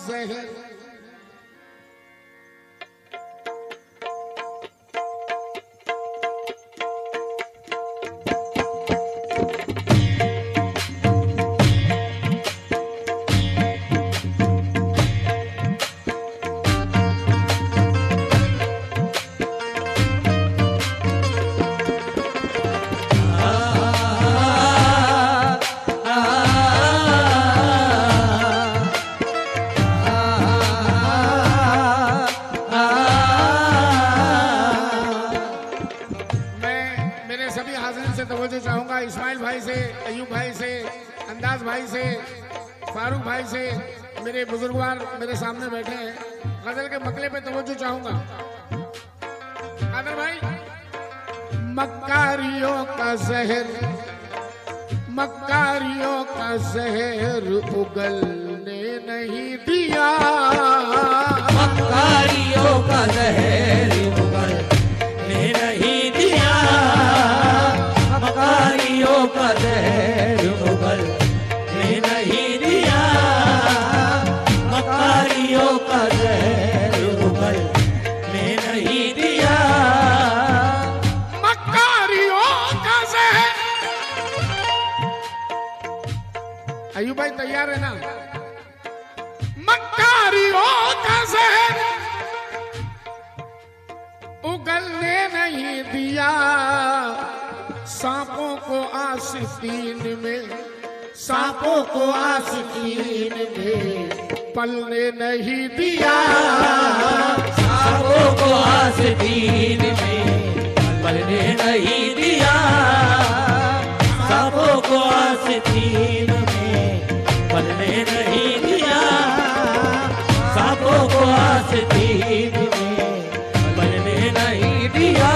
जहर। तवज्जो चाहूंगा इस्माइल भाई से, अयूब भाई से, अंदाज भाई से, फारूक भाई से, मेरे बुजुर्गवार मेरे सामने बैठे हैं। गजल के मकले पे तवज्जो चाहूंगा। कादर भाई, मक्कारियों का जहर, मक्कारियों का जहर उगलने नहीं दिया, मक्कारियों का जहर उगलने नहीं दिया, मक्कारियों का जहर उगलने नहीं दिया, मक्कारियों का जहर उगलने नहीं दिया, मक्कारियों का जहर। अयूब भाई तैयार है ना? मक्कारियों का जहर उगलने नहीं दिया, सांपों को आस्तीन में, सांपों को आस्तीन में पलने नहीं दिया, सांपों को आस्तीन में पलने नहीं दिया, सांपों को आस्तीन में पलने नहीं दिया, सांपों को आस्तीन में पलने नहीं दिया,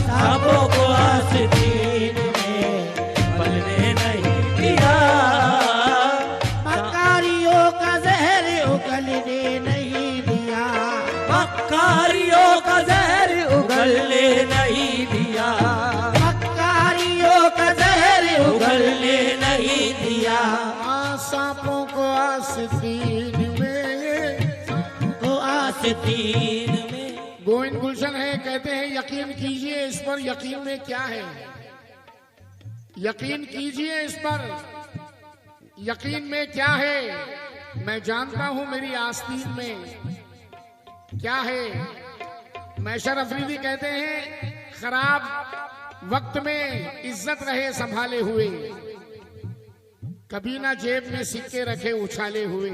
सांपों को आस्तीन में पलने नहीं दिया, मक्कारियों का जहर उगलने नहीं दिया, मक्कारियों का जहर उगलने नहीं दिया, मक्कारियों का जहर उगलने नहीं दिया, सांपों को आस्तीन में, को आस्तीन में। गोविंद गुलशन है, कहते हैं यकीन कीजिए इस पर, यकीन में क्या है, यकीन कीजिए इस पर, यकीन में क्या है। मैं जानता हूं मेरी आस्तीन में क्या है। मैशर अफरीदी कहते हैं खराब वक्त में इज्जत रहे संभाले हुए, कभी ना जेब में सिक्के रखे उछाले हुए,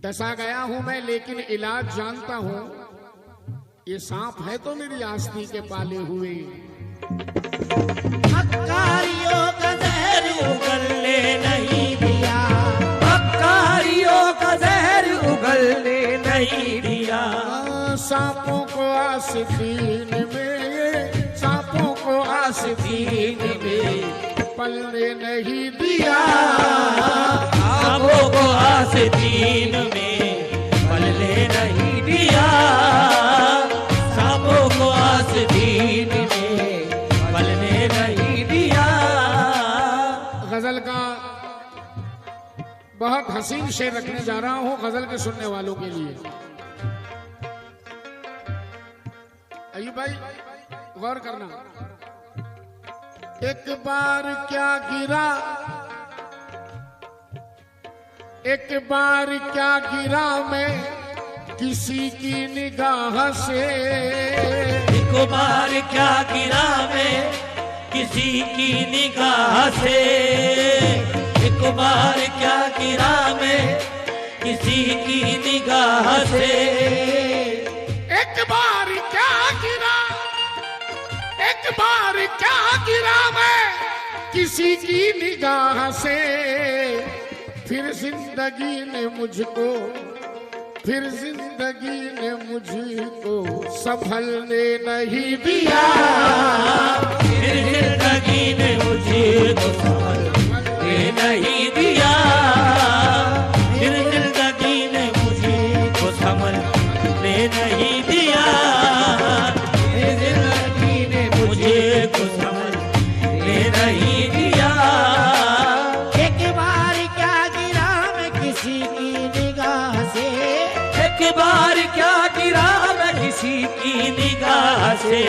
डसा गया हूं मैं लेकिन इलाज जानता हूं, ये सांप है तो मेरी आस्ती के पाले हुए। मक्कारियों का जहर उगलने नहीं दिया, मक्कारियों का जहर उगलने नहीं दिया, सांपों को आस्तीन में, सांपों को आस्तीन में पलने नहीं दिया, सांपों को आस्तीन में पलने नहीं दिया, सांपों को आस्तीन में पलने नहीं दिया। गजल का बहुत हसीन शेर रखने जा रहा हूं गजल के सुनने वालों के लिए। अयूब भाई गौर करना। एक बार क्या गिरा, एक बार क्या गिरा मैं किसी की निगाह से, एक बार क्या गिरा मैं किसी की निगाह से, एक बार क्या गिरा मैं किसी की निगाह से, एक बार क्या गिरा, एक बार क्या गिरा मैं किसी की निगाह से, फिर जिंदगी ने मुझको, फिर जिंदगी ने मुझको संभलने नहीं दिया, फिर जिंदगी ने मुझको संभलने नहीं दिया, फिर जिंदगी ने मुझको संभलने नहीं दिया, फिर जिंदगी ने मुझको संभलने नहीं दिया, एक बार क्या गिरा मैं किसी किसी की निगाह से,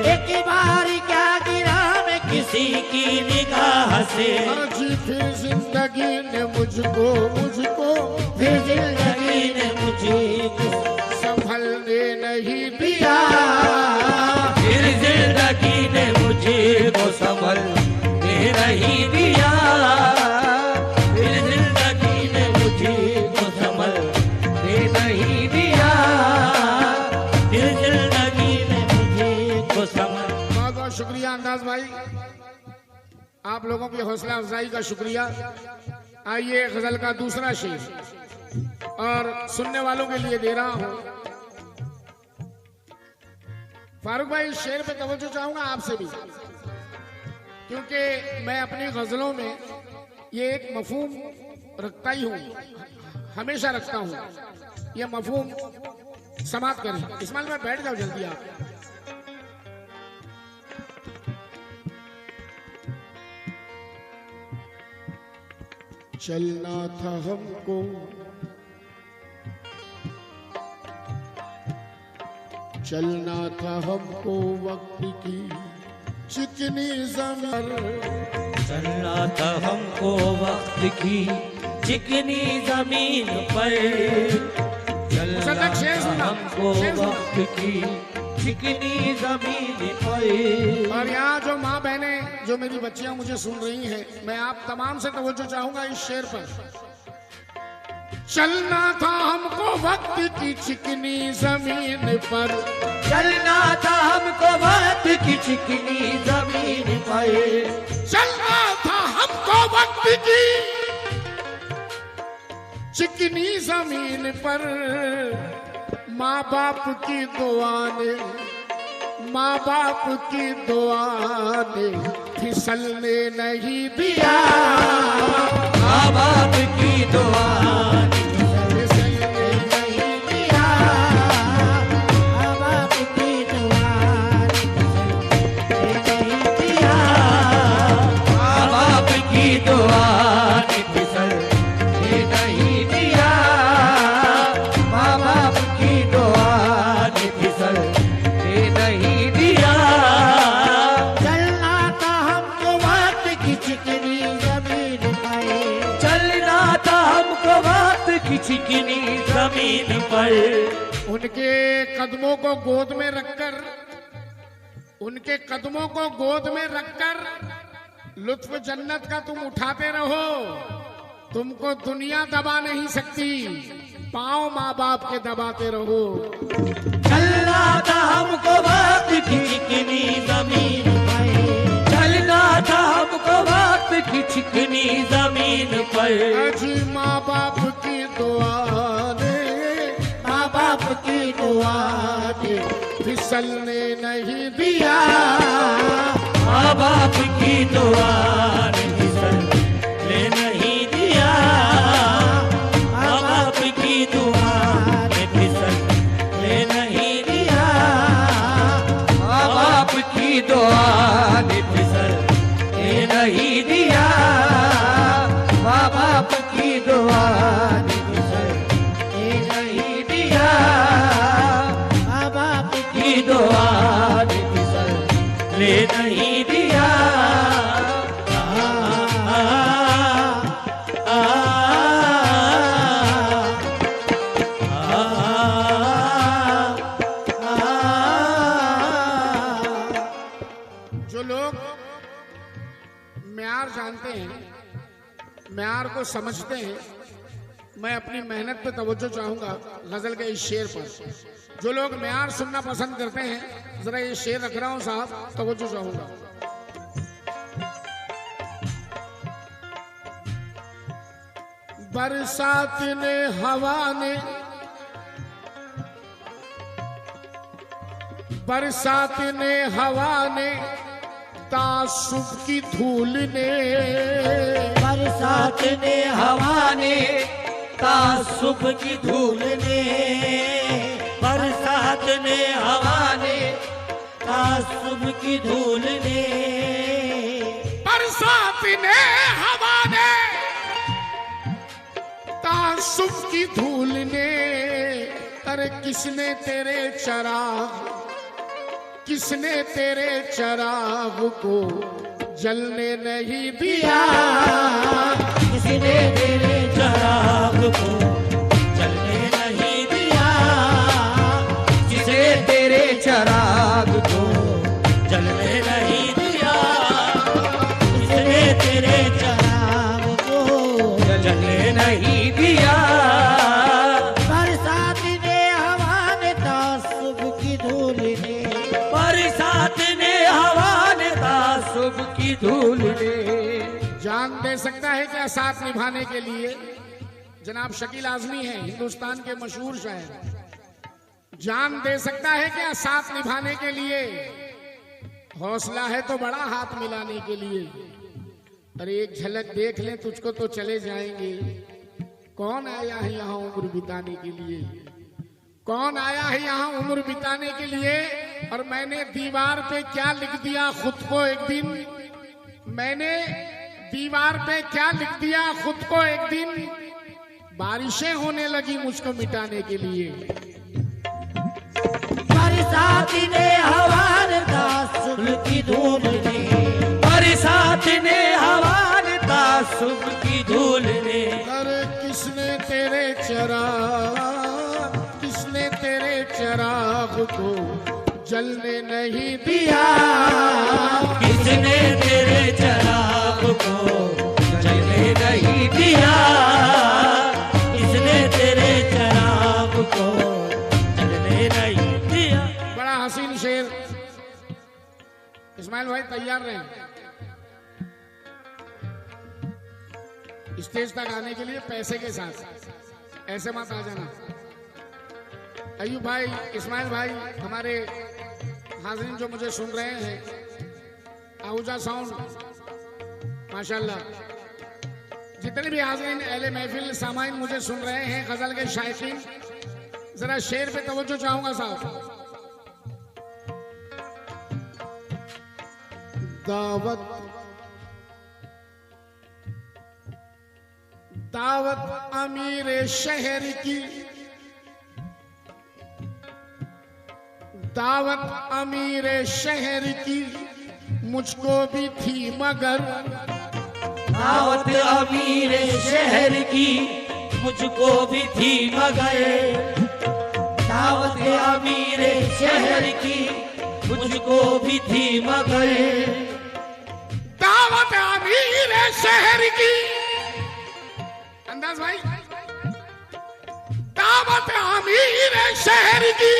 एक बार क्या गिरा मैं किसी की निगाह से, आज फिर जिंदगी ने मुझको फिर जिंदगी ने मुझे संभलने नहीं दिया। फिर जिंदगी ने मुझे को संभलने नहीं दिया, फिर जिंदगी ने मुझे को संभलने नहीं दिया, फिर जिंदगी ने मुझे को संभल। बहुत बहुत शुक्रिया अंदाज भाई, आप लोगों की हौसला अफजाई का शुक्रिया। आइए गजल का दूसरा शेर और सुनने वालों के लिए दे रहा हूं। फारूक भाई, इस शेर पे तवज्जो चाहूंगा आपसे भी, क्योंकि मैं अपनी गजलों में ये एक मफहूम रखता ही हूं, हमेशा रखता हूं। ये मफहूम समाप्त करें। इस्माइल में बैठ जाओ जल्दी आप। चलना था हमको चलना था हमको वक्त की चिकनी ज़मीन, चलना था हमको वक्त की चिकनी जमीन पर, चलना सदक शेर था सुना, हमको शेर सुना। वक्त की चिकनी जमीन पर। और यहाँ जो माँ बहने, जो मेरी बच्चियां मुझे सुन रही हैं, मैं आप तमाम से तवज्जो चाहूंगा इस शेर पर। चलना था हमको वक्त की चिकनी जमीन पर, चलना था हमको वक्त की चिकनी जमीन पर, चलना था हमको वक्त की चिकनी जमीन पर। माँ बाप की दुआ ने, माँ बाप की दुआ ने फिसलने नहीं दिया, माँ बाप की दुआ फिसलने नहीं दिया। माँ बाप की दुआ नहीं दिया, माँ बाप की दुआ ने फिसलने नहीं दिया, माँ बाप की दुआ ने फिसलने नहीं दिया। चलना था हमको वक्त की चिकनी जमीन पर, चलना था हमको वक्त की चिकनी जमीन पर, उनके कदमों को गोद में रखकर, उनके कदमों को गोद में रखकर लुत्फ जन्नत का तुम उठाते रहो। तुमको दुनिया दबा नहीं सकती, पाँव माँ बाप के दबाते रहो। चलना था हमको वक्त की चिकनी जमीन पर, चलना था हमको वक्त की चिकनी जमीन पर। अजी माँ बाप की दुआ ने, माँ बाप की दुआ ने फिसलने नहीं दिया, माँ बाप की दुआ ने फिसलने नहीं दिया, माँ बाप की दुआ ने फिसलने नहीं दिया, माँ बाप की दुआ ने फिसलने नहीं दिया, माँ बाप की दुआ ने फिसलने नहीं दिया, माँ बाप की दुआ ने फिसलने नहीं दिया। जो लोग म्यार जानते हैं, म्यार को समझते हैं, मैं अपनी मेहनत पे तवज्जो चाहूंगा गजल के इस शेर पर। जो लोग म्यार सुनना पसंद करते हैं, जरा ये शेर रख रहा हूं साहब, तवज्जो चाहूंगा। बरसात ने हवा ने, बरसात ने हवा ने, तासुब की धूल ने, बरसात ने हवा ने तासुब की धूल ने, बरसात ने हवा ने तासुब की धूल ने, बरसात ने हवा ने, तासुब की धूल ने अरे किसने तेरे चराग को जलने नहीं दिया, किसने तेरे चराग को जलने नहीं दिया, जिसे तेरे चराग को जलने नहीं दिया, जिसने तेरे चराग को जलने नहीं दिया। बरसात ने हवा ने तासुब की धूल ने, बरसात ने हवा ने तासुब की धूल ने। जान दे सकता है क्या साथ निभाने के लिए? जनाब शकील आजमी हैं, हिंदुस्तान के मशहूर शायर। जान दे सकता है क्या साथ निभाने के लिए? हौसला है तो बड़ा हाथ मिलाने के लिए। अरे एक झलक देख लें तुझको तो चले जाएंगे। कौन आया है यहाँ उम्र बिताने के लिए? कौन आया है यहाँ उम्र बिताने के लिए? और मैंने दीवार पे क्या लिख दिया खुद को एक दिन, मैंने दीवार पे क्या लिख दिया खुद को एक दिन, बारिशें होने लगी मुझको मिटाने के लिए। बरसात ने हवा ने तासुब की धूल ने, बरसात ने हवा ने तासुब की धूल ने। अरे किसने तेरे चराग को जलने नहीं दिया, किसने तेरे चराग को जलने नहीं दिया, किसने तेरे चराग को जलने नहीं दिया। बड़ा हसीन शेर। इस्माइल भाई तैयार रहे स्टेज तक आने के लिए पैसे के साथ, ऐसे मत आ जाना। अयूब भाई, इस्माइल भाई, हमारे हाज़रीन जो मुझे सुन रहे हैं, आहूजा साउंड माशाल्लाह, जितने भी हाज़रीन अहले महफिल सामाइन मुझे सुन रहे हैं, गजल के शायकीन, जरा शेर पे तवज्जो चाहूंगा साहब। दावत अमीर शहर की, दावत अमीर शहर की मुझको भी थी मगर, दावत अमीर शहर की मुझको भी थी मगर, दावत अमीर शहर की मुझको भी थी मगर, दावत अमीर शहर की, अंदाज भाई, दावत अमीर शहर की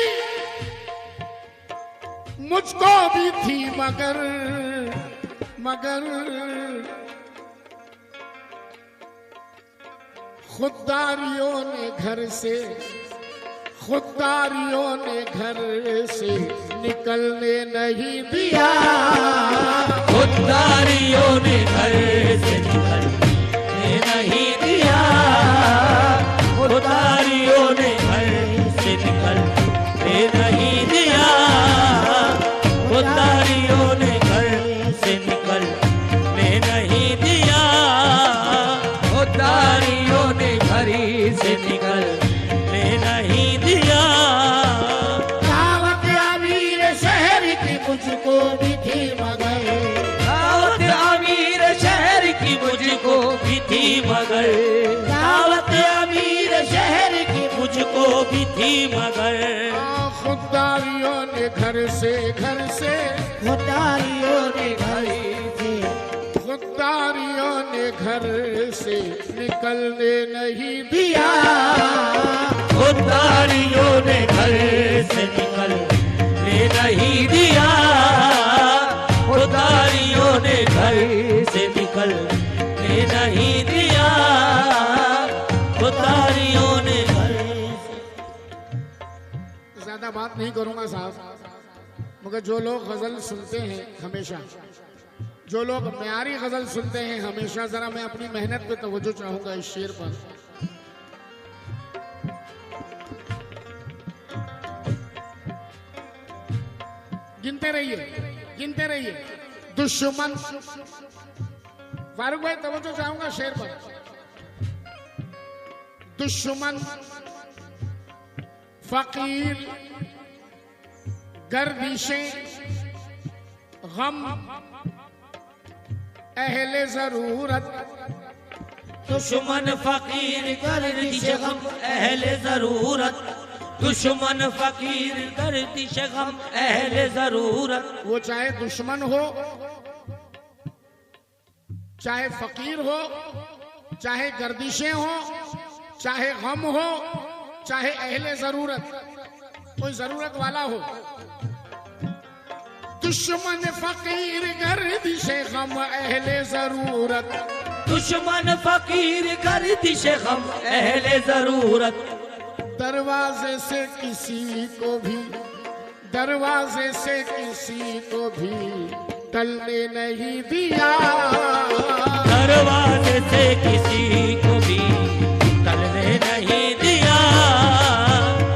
मुझको भी थी मगर, मगर खुददारियों ने घर से निकलने नहीं दिया, खुददारियों ने घर से निकलने नहीं दिया, खुददारियों ने घर से निकलने नहीं दिया, खुददारियों ने घर से निकलने नहीं दिया, खुददारियों ने घर से निकलने नहीं दिया। दावत अमीर शहर की मुझको भी थी मगर, दावत अमीर शहर की मुझको भी थी मगर, दावत अमीर शहर की मुझको भी थी मगर, खुददारियों ने घर से खुदारियों ने घर से, खुददारियों ने घर से निकलने नहीं दिया, खुददारियों ने घर से निकलने नहीं दिया, खुददारियों ने घर से निकलने नहीं दिया, खुददारियों ने घर से। ज्यादा बात नहीं करूंगा साहब, मगर जो लोग गजल सुनते हैं हमेशा, जो लोग म्यारी गजल सुनते हैं हमेशा, जरा मैं अपनी मेहनत पे तवज्जो चाहूंगा इस शेर पर। गिनते रहिए दुश्मन, फारूक भाई तवज्जो चाहूंगा शेर पर। दुश्मन फकीर, गर्दिशें, गम, अहले जरूरत, दुश्मन फकीर गर्दिश गम अहले जरूरत, दुश्मन फकीर गर्दिश गम अहले जरूरत। वो चाहे दुश्मन हो, चाहे फकीर हो, चाहे गर्दिशें हो, चाहे गम हो, चाहे अहले जरूरत, कोई जरूरत वाला हो। दुश्मन फकीर गर्दिशे गम अहले जरूरत, दुश्मन फकीर गर्दिश गम अहले जरूरत। दरवाजे से किसी को भी, दरवाजे से किसी को भी टलने नहीं दिया, दरवाजे से किसी को भी टलने नहीं दिया,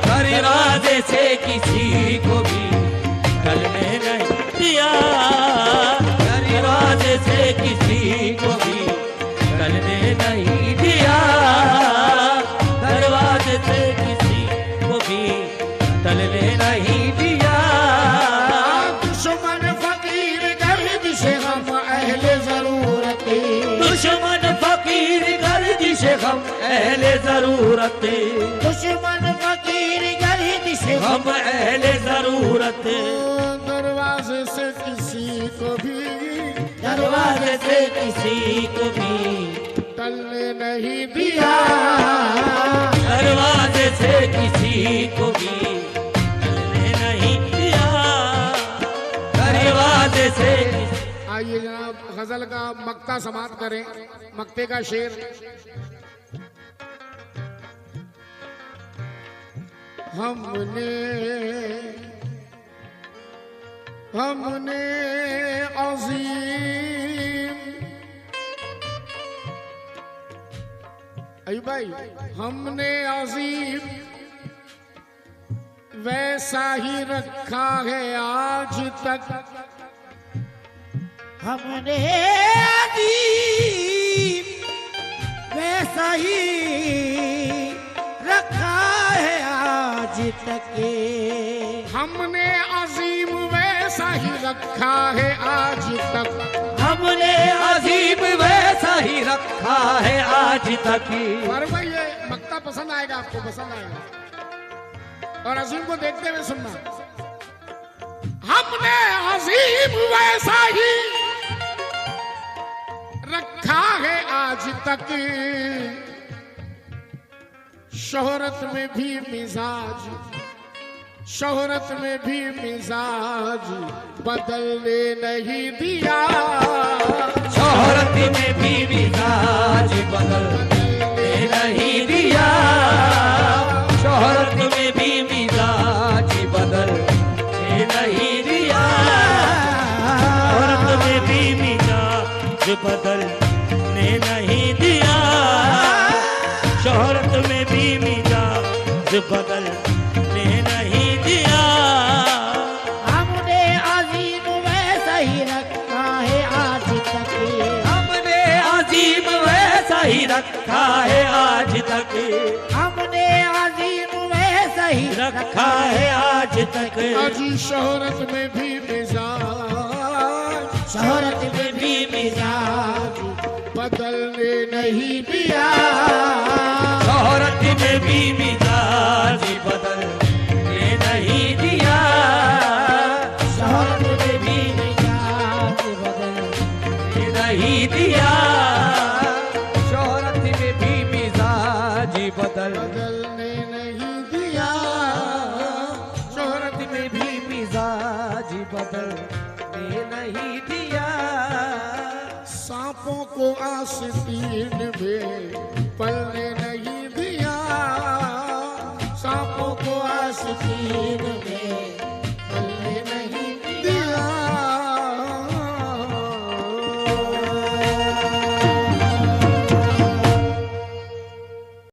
दरवाजे से किसी को भी टलने नहीं दिया, दरवाजे से किसी को भी टलने नहीं दिया, दरवाजे से किसी को भी टलने नहीं दिया। दुश्मन फकीर गर्दिशे गम अहले जरूरत, दुश्मन फकीर गर्दिश गम अहले जरूरत, दुश्मन फकीर गर्दिश गम अहले जरूरत। दरवाजे से किसी को भी, दरवाजे से किसी को भी टलने नहीं दिया, दरवाजे से किसी को भी टलने नहीं दिया, दरवाजे से। आइए जनाब गजल का मक्ता समाप्त करें। मक्ते का शेर। हमने अजीम, अय्यूब भाई, हमने अजीम वैसा ही रखा है आज तक, हमने अजीम वैसा ही रखा है आज तक, हमने अजीम वैसा ही रखा है आज तक, हमने अजीम वैसा ही रखा है आज तक। पर भाई ये मक्ता पसंद आएगा आपको, पसंद आएगा। और अजीम को देखते हुए सुनना। हमने अजीम वैसा ही रखा है आज तक, शोहरत में भी मिजाज, शोहरत में भी मिजाज बदलने नहीं दिया, शोहरत में भी मिजाज बदलने नहीं दिया, शोहरत में भी मिजाज बदलने नहीं दिया, शोहरत में भी मिजाज बदलने नहीं दिया, शोहरत में भी मिजाज बदलने नहीं दिया। हमने अजीम वैसा ही रखा है आज तक, हमने अजीम वैसा ही रखा है आज तक, हमने अजीम वैसा ही रखा है आज तक। अजी शोहरत में भी मिजाज, शोहरत में भी मिजाज बदलने नहीं दिया, शोहरत में भी मिजाज बदलने नहीं दिया, शोहरत में भी मिजाज बदलने नहीं दिया, शोहरत में भी मिजाज बदलने नहीं दिया, शोहरत में भी मिजाज बदलने नहीं दिया। सांपों को आस्तीन में पलने नहीं दिया, सांपों को आस्तीन